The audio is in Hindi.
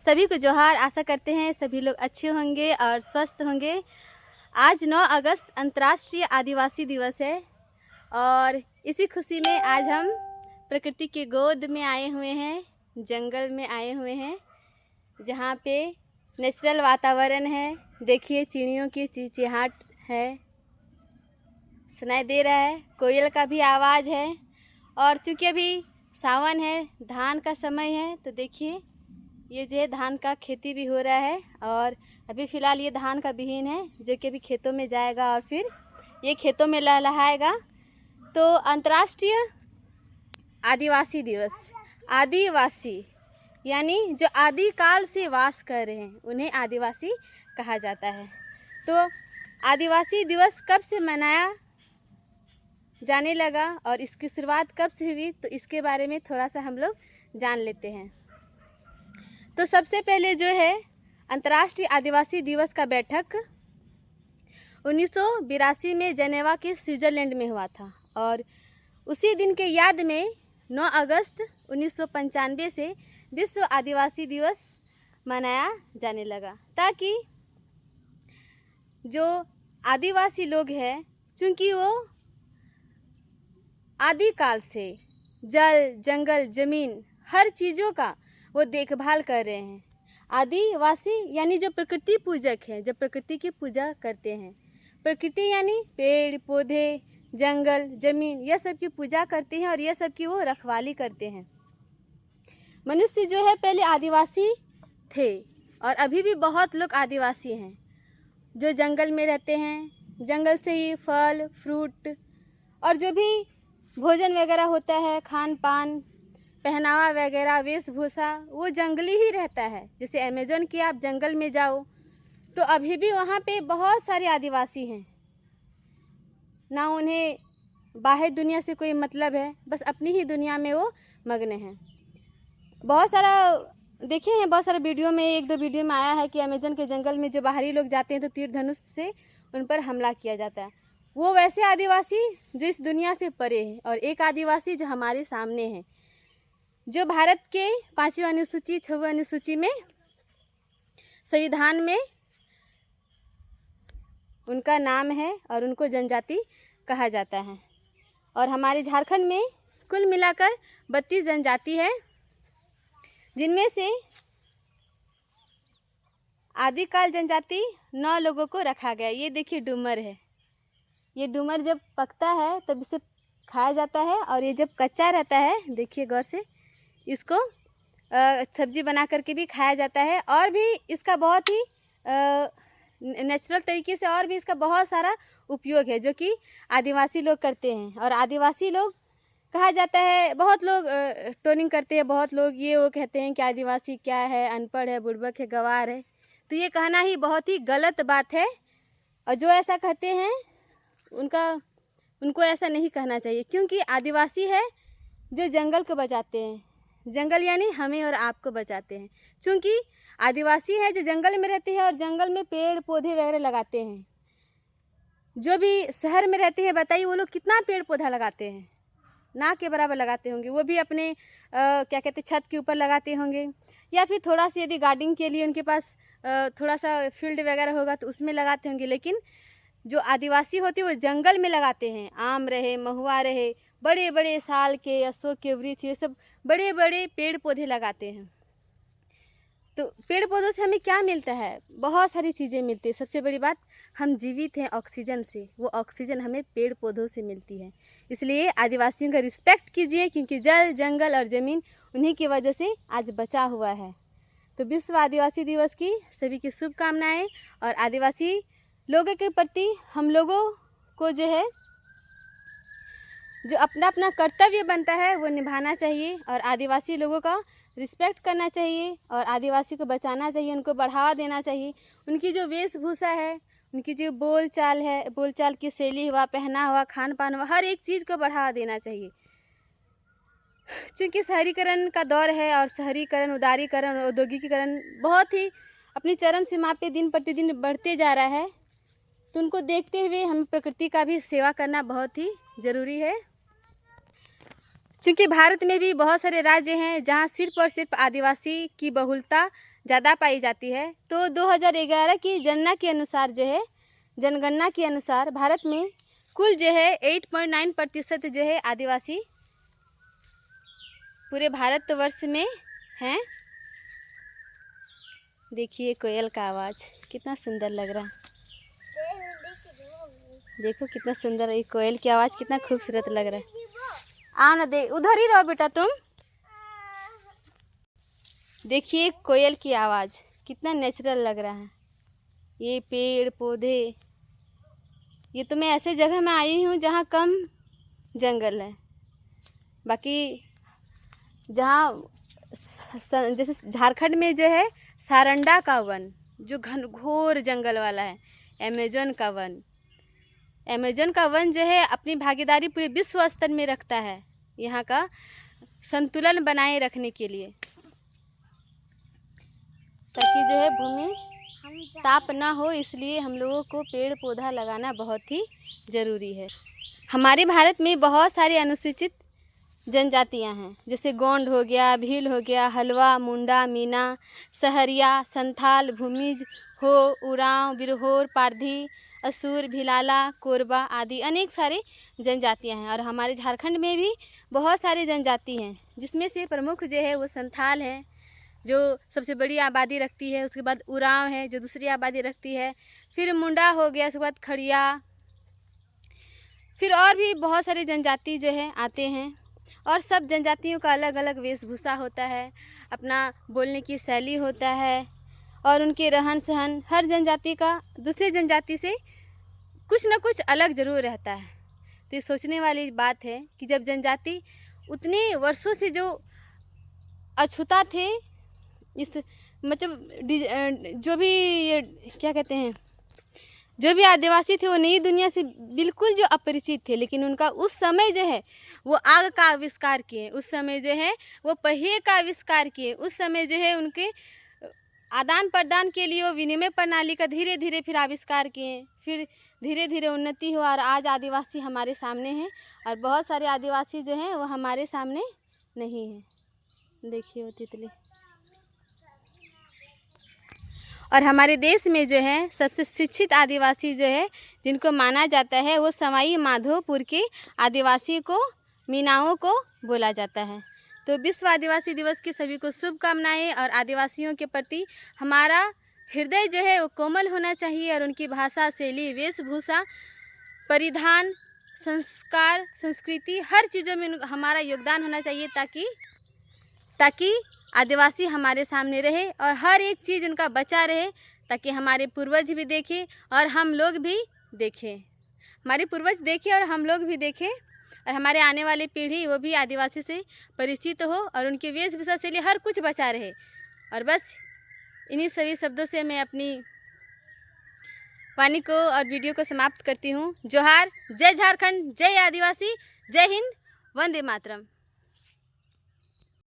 सभी को जोहार। आशा करते हैं सभी लोग अच्छे होंगे और स्वस्थ होंगे। आज 9 अगस्त अंतर्राष्ट्रीय आदिवासी दिवस है और इसी खुशी में आज हम प्रकृति की गोद में आए हुए हैं, जंगल में आए हुए हैं, जहाँ पे नेचुरल वातावरण है। देखिए चिड़ियों की चिहचहाट है, सुनाई दे रहा है, कोयल का भी आवाज़ है। और चूँकि अभी सावन है, धान का समय है, तो देखिए ये जो है धान का खेती भी हो रहा है और अभी फ़िलहाल ये धान का बीहन है जो कि अभी खेतों में जाएगा और फिर ये खेतों में लहलहाएगा। तो अंतर्राष्ट्रीय आदिवासी दिवस, आदिवासी यानी जो आदिकाल से वास कर रहे हैं उन्हें आदिवासी कहा जाता है। तो आदिवासी दिवस कब से मनाया जाने लगा और इसकी शुरुआत कब से हुई, तो इसके बारे में थोड़ा सा हम लोग जान लेते हैं। तो सबसे पहले जो है अंतर्राष्ट्रीय आदिवासी दिवस का बैठक 1982 में जेनेवा के स्विट्ज़रलैंड में हुआ था और उसी दिन के याद में 9 अगस्त 1995 से विश्व आदिवासी दिवस मनाया जाने लगा, ताकि जो आदिवासी लोग हैं, चूँकि वो आदिकाल से जल, जंगल, ज़मीन हर चीज़ों का वो देखभाल कर रहे हैं। आदिवासी यानी जो प्रकृति पूजक हैं, जो प्रकृति की पूजा करते हैं। प्रकृति यानी पेड़ पौधे, जंगल, ज़मीन, यह सब की पूजा करते हैं और यह सब की वो रखवाली करते हैं। मनुष्य जो है पहले आदिवासी थे और अभी भी बहुत लोग आदिवासी हैं जो जंगल में रहते हैं। जंगल से ही फल फ्रूट और जो भी भोजन वगैरह होता है, खान पान, पहनावा वगैरह, वेशभूषा, वो जंगली ही रहता है। जैसे अमेज़न के आप जंगल में जाओ तो अभी भी वहाँ पे बहुत सारे आदिवासी हैं। ना उन्हें बाहर दुनिया से कोई मतलब है, बस अपनी ही दुनिया में वो मग्न हैं। बहुत सारा देखे हैं, बहुत सारे वीडियो में, एक दो वीडियो में आया है कि अमेज़न के जंगल में जो बाहरी लोग जाते हैं तो तीर धनुष से उन पर हमला किया जाता है। वो वैसे आदिवासी जो इस दुनिया से परे हैं और एक आदिवासी जो हमारे सामने है, जो भारत के 5वीं अनुसूची 6वीं अनुसूची में संविधान में उनका नाम है और उनको जनजाति कहा जाता है। और हमारे झारखंड में कुल मिलाकर 32 जनजाति है, जिनमें से आदिकाल जनजाति 9 लोगों को रखा गया। ये देखिए डूमर है, ये डूमर जब पकता है तब इसे खाया जाता है और ये जब कच्चा रहता है, देखिए गौर से, इसको सब्जी बना करके भी खाया जाता है। और भी इसका बहुत ही नेचुरल तरीके से और भी इसका बहुत सारा उपयोग है जो कि आदिवासी लोग करते हैं। और आदिवासी लोग कहा जाता है, बहुत लोग टोनिंग करते हैं, बहुत लोग ये वो कहते हैं कि आदिवासी क्या है, अनपढ़ है, बुड़बक है, गंवार है। तो ये कहना ही बहुत ही गलत बात है और जो ऐसा कहते हैं उनको ऐसा नहीं कहना चाहिए, क्योंकि आदिवासी है जो जंगल को बचाते हैं। जंगल यानी हमें और आपको बचाते हैं, क्योंकि आदिवासी है जो जंगल में रहते हैं और जंगल में पेड़ पौधे वगैरह लगाते हैं। जो भी शहर में रहते हैं, बताइए वो लोग कितना पेड़ पौधा लगाते हैं, ना के बराबर लगाते होंगे। वो भी अपने क्या कहते हैं छत के ऊपर लगाते होंगे, या फिर थोड़ा सा यदि गार्डनिंग के लिए उनके पास थोड़ा सा फील्ड वगैरह होगा तो उसमें लगाते होंगे। लेकिन जो आदिवासी होते हैं वो जंगल में लगाते हैं। आम रहे, महुआ रहे, बड़े बड़े साल के, अशोक के वृक्ष, ये सब बड़े बड़े पेड़ पौधे लगाते हैं। तो पेड़ पौधों से हमें क्या मिलता है? बहुत सारी चीज़ें मिलती है। सबसे बड़ी बात, हम जीवित हैं ऑक्सीजन से, वो ऑक्सीजन हमें पेड़ पौधों से मिलती है। इसलिए आदिवासियों का रिस्पेक्ट कीजिए, क्योंकि जल, जंगल और ज़मीन उन्हीं की वजह से आज बचा हुआ है। तो विश्व आदिवासी दिवस की सभी की शुभकामनाएँ। और आदिवासी लोगों के प्रति हम लोगों को जो है जो अपना अपना कर्तव्य बनता है वो निभाना चाहिए और आदिवासी लोगों का रिस्पेक्ट करना चाहिए और आदिवासी को बचाना चाहिए, उनको बढ़ावा देना चाहिए। उनकी जो वेशभूषा है, उनकी जो बोलचाल है, बोलचाल की शैली हुआ, पहना हुआ, खान पान हुआ, हर एक चीज़ को बढ़ावा देना चाहिए। क्योंकि शहरीकरण का दौर है और शहरीकरण, उदारीकरण, औद्योगिकीकरण बहुत ही अपनी चरम सीमा पे दिन प्रतिदिन बढ़ते जा रहा है। तो उनको देखते हुए हमें प्रकृति का भी सेवा करना बहुत ही ज़रूरी है। क्योंकि भारत में भी बहुत सारे राज्य हैं जहाँ सिर्फ और सिर्फ आदिवासी की बहुलता ज़्यादा पाई जाती है। तो 2011 की जनगणना के अनुसार भारत में कुल जो है 8.9% जो है आदिवासी पूरे भारतवर्ष में हैं। देखिए कोयल का आवाज़ कितना सुंदर लग रहा है। देखो कितना सुंदर है, ये कोयल की आवाज़ कितना खूबसूरत लग रहा है। आओ ना, दे उधर ही रहो बेटा तुम। देखिए कोयल की आवाज़ कितना नेचुरल लग रहा है। ये पेड़ पौधे, ये तो मैं ऐसे जगह में आई हूँ जहाँ कम जंगल है। बाकी जहाँ जैसे झारखंड में जो है सारंडा का वन जो घनघोर जंगल वाला है, अमेजन का वन जो है अपनी भागीदारी पूरे विश्व स्तर में रखता है यहाँ का संतुलन बनाए रखने के लिए, ताकि जो है भूमि ताप ना हो। इसलिए हम लोगों को पेड़ पौधा लगाना बहुत ही ज़रूरी है। हमारे भारत में बहुत सारी अनुसूचित जनजातियां हैं, जैसे गोंड हो गया, भील हो गया, हलवा, मुंडा, मीना, सहरिया, संथाल, भूमिज, हो, उरांव, बिरहोर, पारधी, असुर, भिलाला, कोरबा आदि अनेक सारी जनजातियां हैं। और हमारे झारखंड में भी बहुत सारी जनजाति हैं, जिसमें से प्रमुख जो है वो संथाल है जो सबसे बड़ी आबादी रखती है। उसके बाद उरांव है जो दूसरी आबादी रखती है। फिर मुंडा हो गया, उसके बाद खड़िया, फिर और भी बहुत सारी जनजाति जो है आते हैं। और सब जनजातियों का अलग अलग वेशभूषा होता है, अपना बोलने की शैली होता है और उनके रहन सहन। हर जनजाति का दूसरी जनजाति से कुछ न कुछ अलग ज़रूर रहता है। तो ये सोचने वाली बात है कि जब जनजाति उतने वर्षों से जो अछूता थे, इस मतलब जो भी ये क्या कहते हैं, जो भी आदिवासी थे वो नई दुनिया से बिल्कुल जो अपरिचित थे, लेकिन उनका उस समय जो है वो आग का आविष्कार किए, उस समय जो है वो पहिए का आविष्कार किए, उस समय जो है उनके आदान प्रदान के लिए वो विनिमय प्रणाली का धीरे धीरे फिर आविष्कार किए, फिर धीरे धीरे उन्नति हुआ और आज आदिवासी हमारे सामने हैं। और बहुत सारे आदिवासी जो हैं वो हमारे सामने नहीं हैं। देखिए वो तितली। और हमारे देश में जो है सबसे शिक्षित आदिवासी जो है जिनको माना जाता है वो सवाई माधोपुर के आदिवासी को, मीनाओं को बोला जाता है। तो विश्व आदिवासी दिवस की सभी को शुभकामनाएं। और आदिवासियों के प्रति हमारा हृदय जो है वो कोमल होना चाहिए और उनकी भाषा, शैली, वेशभूषा, परिधान, संस्कार, संस्कृति हर चीज़ों में हमारा योगदान होना चाहिए, ताकि आदिवासी हमारे सामने रहे और हर एक चीज़ उनका बचा रहे, ताकि हमारे पूर्वज भी देखें और हम लोग भी देखें, हमारे पूर्वज देखें और हम लोग भी देखें, और हमारे आने वाली पीढ़ी वो भी आदिवासी से परिचित हो और उनकी वेशभूषा से लिए हर कुछ बचा रहे। और बस इन्हीं सभी शब्दों से मैं अपनी वाणी को और वीडियो को समाप्त करती हूँ। जोहार, जय झारखंड, जय आदिवासी, जय हिंद, वंदे मातरम।